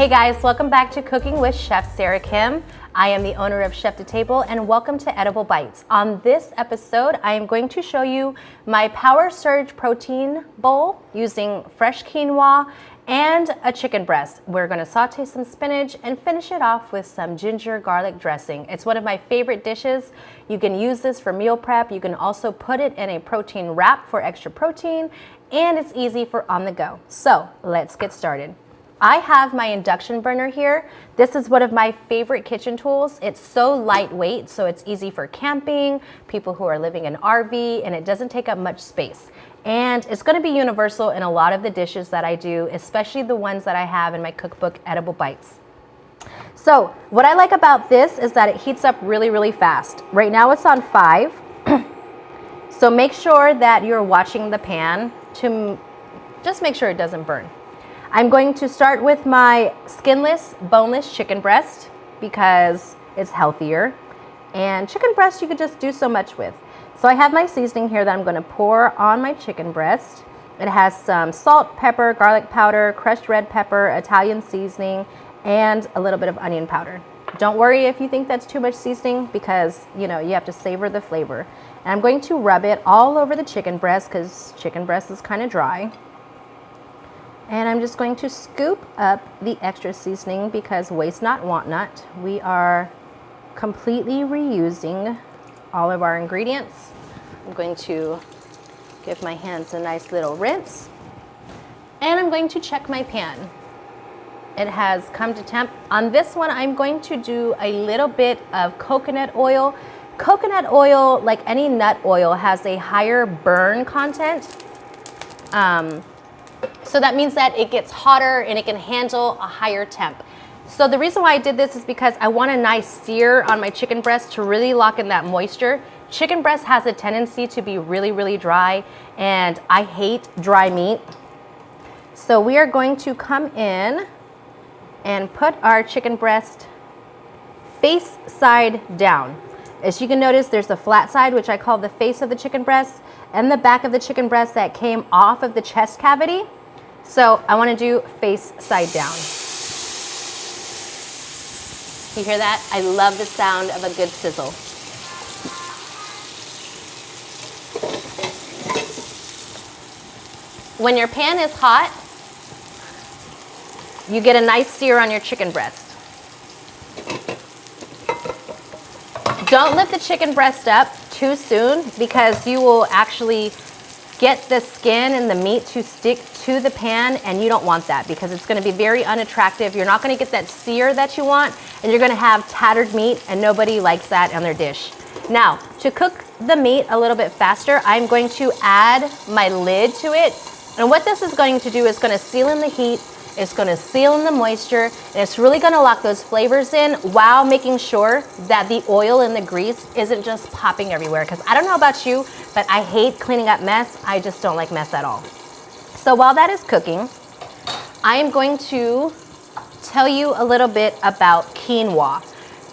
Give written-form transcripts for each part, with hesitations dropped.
Hey guys, welcome back to Cooking with Chef Sarah Kim. I am the owner of Chef to Table and welcome to Edible Bites. On this episode, I am going to show you my Power Surge protein bowl using fresh quinoa and a chicken breast. We're going to saute some spinach and finish it off with some ginger garlic dressing. It's one of my favorite dishes. You can use this for meal prep. You can also put it in a protein wrap for extra protein, and it's easy for on the go. So let's get started. I have my induction burner here. This is one of my favorite kitchen tools. It's so lightweight, so it's easy for camping, people who are living in RV, and it doesn't take up much space. And it's gonna be universal in a lot of the dishes that I do, especially the ones that I have in my cookbook, Edible Bites. So what I like about this is that it heats up really, really fast. Right now it's on 5. So make sure that you're watching the pan to just make sure it doesn't burn. I'm going to start with my skinless, boneless chicken breast because it's healthier. And chicken breast you could just do so much with. So I have my seasoning here that I'm going to pour on my chicken breast. It has some salt, pepper, garlic powder, crushed red pepper, Italian seasoning, and a little bit of onion powder. Don't worry if you think that's too much seasoning because, you have to savor the flavor. And I'm going to rub it all over the chicken breast because chicken breast is kind of dry. And I'm just going to scoop up the extra seasoning because waste not, want not. We are completely reusing all of our ingredients. I'm going to give my hands a nice little rinse. And I'm going to check my pan. It has come to temp. On this one, I'm going to do a little bit of coconut oil. Coconut oil, like any nut oil, has a higher burn content. So that means that it gets hotter and it can handle a higher temp. So the reason why I did this is because I want a nice sear on my chicken breast to really lock in that moisture. Chicken breast has a tendency to be really, really dry, and I hate dry meat. So we are going to come in and put our chicken breast face side down. As you can notice, there's the flat side, which I call the face of the chicken breast, and the back of the chicken breast that came off of the chest cavity. So I want to do face side down. You hear that? I love the sound of a good sizzle. When your pan is hot, you get a nice sear on your chicken breast. Don't lift the chicken breast up too soon because you will actually get the skin and the meat to stick to the pan, and you don't want that because it's going to be very unattractive. You're not going to get that sear that you want, and you're going to have tattered meat, and nobody likes that on their dish. Now, to cook the meat a little bit faster, I'm going to add my lid to it, and what this is going to do is going to seal in the heat. It's going to seal in the moisture, and it's really going to lock those flavors in while making sure that the oil and the grease isn't just popping everywhere. Because I don't know about you, but I hate cleaning up mess. I just don't like mess at all. So while that is cooking, I am going to tell you a little bit about quinoa.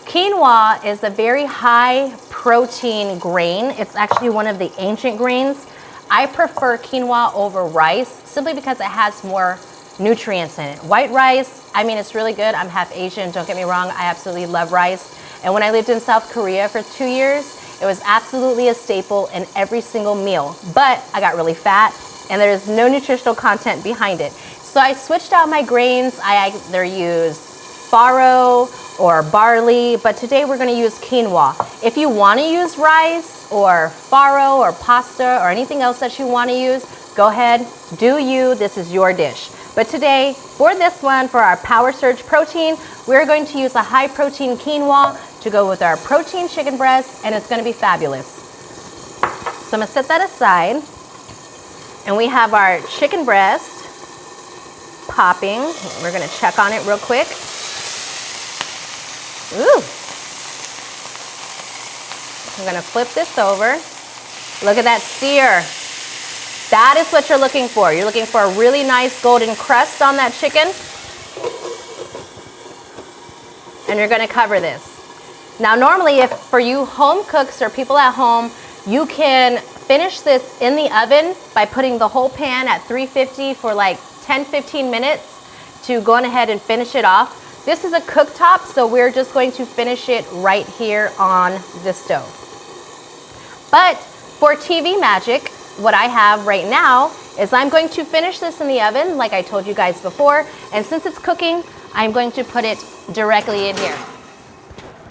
Quinoa is a very high protein grain. It's actually one of the ancient grains. I prefer quinoa over rice simply because it has more nutrients in it. White rice, I mean, it's really good. I'm half Asian, don't get me wrong. I absolutely love rice. And when I lived in South Korea for 2 years, it was absolutely a staple in every single meal. But I got really fat and there's no nutritional content behind it. So I switched out my grains. I either use farro or barley, but today we're gonna use quinoa. If you wanna use rice or farro or pasta or anything else that you wanna use, go ahead, do you, this is your dish. But today, for this one, for our Power Surge protein, we're going to use a high protein quinoa to go with our protein chicken breast, and it's gonna be fabulous. So I'm gonna set that aside. And we have our chicken breast popping. We're gonna check on it real quick. Ooh. I'm gonna flip this over. Look at that sear. That is what you're looking for. You're looking for a really nice golden crust on that chicken. And you're gonna cover this. Now normally, if for you home cooks or people at home, you can finish this in the oven by putting the whole pan at 350 for like 10-15 minutes. to go on ahead and finish it off. This is a cooktop, so we're just going to finish it right here on the stove. But for TV magic, what I have right now is I'm going to finish this in the oven like I told you guys before, and since it's cooking, I'm going to put it directly in here.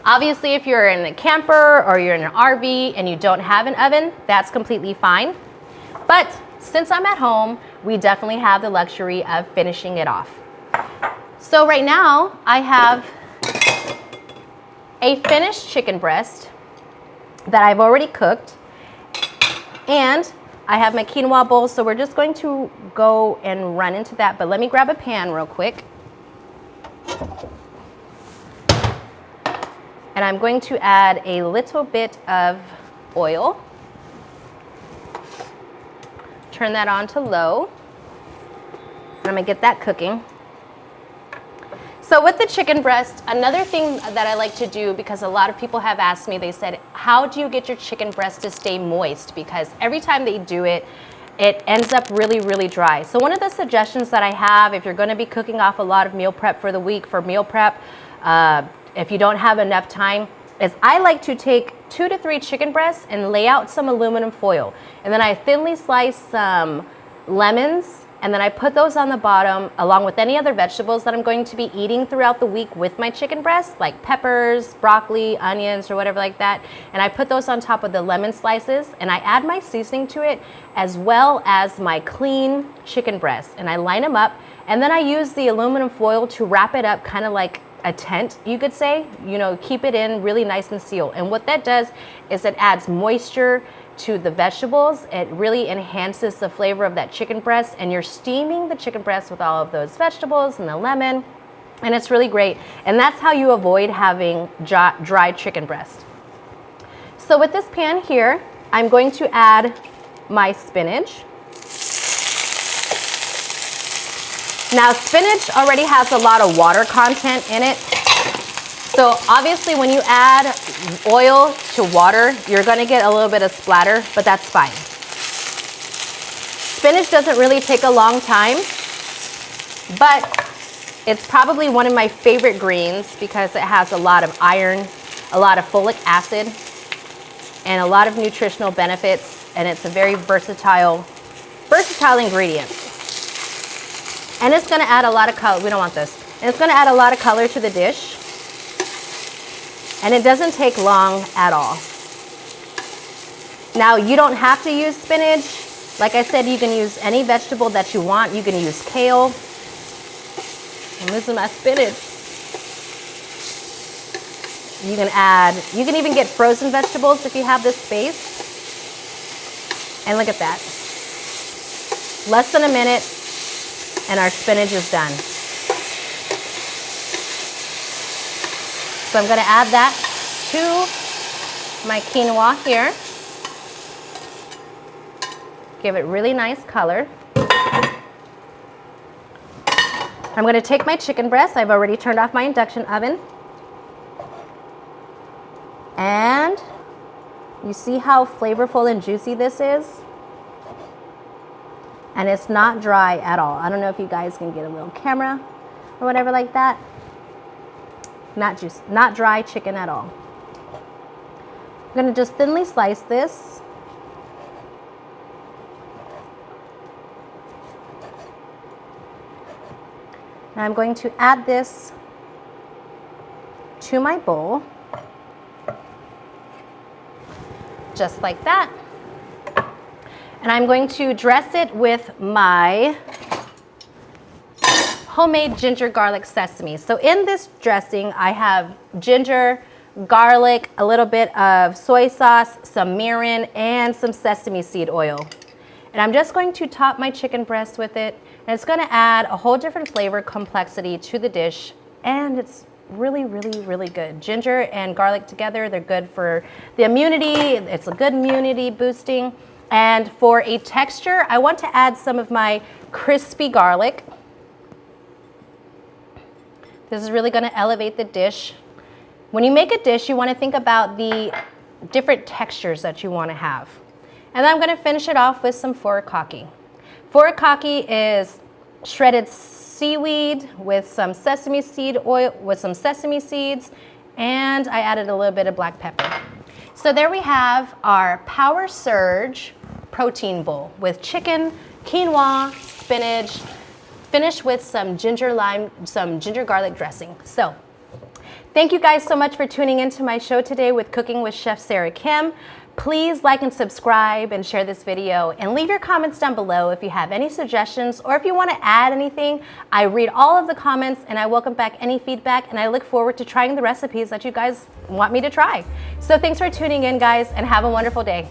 Obviously, if you're in a camper or you're in an RV and you don't have an oven, that's completely fine. But since I'm at home, we definitely have the luxury of finishing it off. So right now, I have a finished chicken breast that I've already cooked, and I have my quinoa bowl, so we're just going to go and run into that, but let me grab a pan real quick. And I'm going to add a little bit of oil. Turn that on to low. And I'm gonna get that cooking. So with the chicken breast, another thing that I like to do, because a lot of people have asked me, they said, how do you get your chicken breast to stay moist? Because every time they do it, it ends up really, really dry. So one of the suggestions that I have, if you're gonna be cooking off a lot of meal prep for the week, for meal prep, if you don't have enough time, is I like to take 2 to 3 chicken breasts and lay out some aluminum foil. And then I thinly slice some lemons, and then I put those on the bottom along with any other vegetables that I'm going to be eating throughout the week with my chicken breast, like peppers, broccoli, onions, or whatever like that. And I put those on top of the lemon slices, and I add my seasoning to it as well as my clean chicken breast. And I line them up, and then I use the aluminum foil to wrap it up, kind of like a tent, you could say, you know, keep it in really nice and sealed. And what that does is it adds moisture to the vegetables. It really enhances the flavor of that chicken breast, and you're steaming the chicken breast with all of those vegetables and the lemon, and it's really great. And that's how you avoid having dry chicken breast. So with this pan here, I'm going to add my spinach. Now, spinach already has a lot of water content in it. So obviously when you add oil to water, you're gonna get a little bit of splatter, but that's fine. Spinach doesn't really take a long time, but it's probably one of my favorite greens because it has a lot of iron, a lot of folic acid, and a lot of nutritional benefits, and it's a very versatile ingredient. And it's gonna add a lot of color. We don't want this. And it's gonna add a lot of color to the dish. And it doesn't take long at all. Now, you don't have to use spinach. Like I said, you can use any vegetable that you want. You can use kale. I'm losing my spinach. You can even get frozen vegetables if you have this space. And look at that. Less than a minute, and our spinach is done. So I'm gonna add that to my quinoa here. Give it really nice color. I'm gonna take my chicken breast. I've already turned off my induction oven. And you see how flavorful and juicy this is? And it's not dry at all. I don't know if you guys can get a little camera or whatever like that. Not dry chicken at all. I'm gonna just thinly slice this. And I'm going to add this to my bowl. Just like that. And I'm going to dress it with my homemade ginger garlic sesame. So in this dressing, I have ginger, garlic, a little bit of soy sauce, some mirin, and some sesame seed oil. And I'm just going to top my chicken breast with it. And it's gonna add a whole different flavor complexity to the dish. And it's really, really, really good. Ginger and garlic together, they're good for the immunity. It's a good immunity boosting. And for a texture, I want to add some of my crispy garlic. This is really gonna elevate the dish. When you make a dish, you wanna think about the different textures that you wanna have. And then I'm gonna finish it off with some furikake. Furikake is shredded seaweed with some sesame seed oil, with some sesame seeds, and I added a little bit of black pepper. So there we have our Power Surge protein bowl with chicken, quinoa, spinach, finished with some ginger garlic dressing. So thank you guys so much for tuning into my show today with Cooking with Chef Sarah Kim. Please like and subscribe and share this video, and leave your comments down below if you have any suggestions or if you want to add anything. I read all of the comments and I welcome back any feedback, and I look forward to trying the recipes that you guys want me to try. So thanks for tuning in, guys, and have a wonderful day.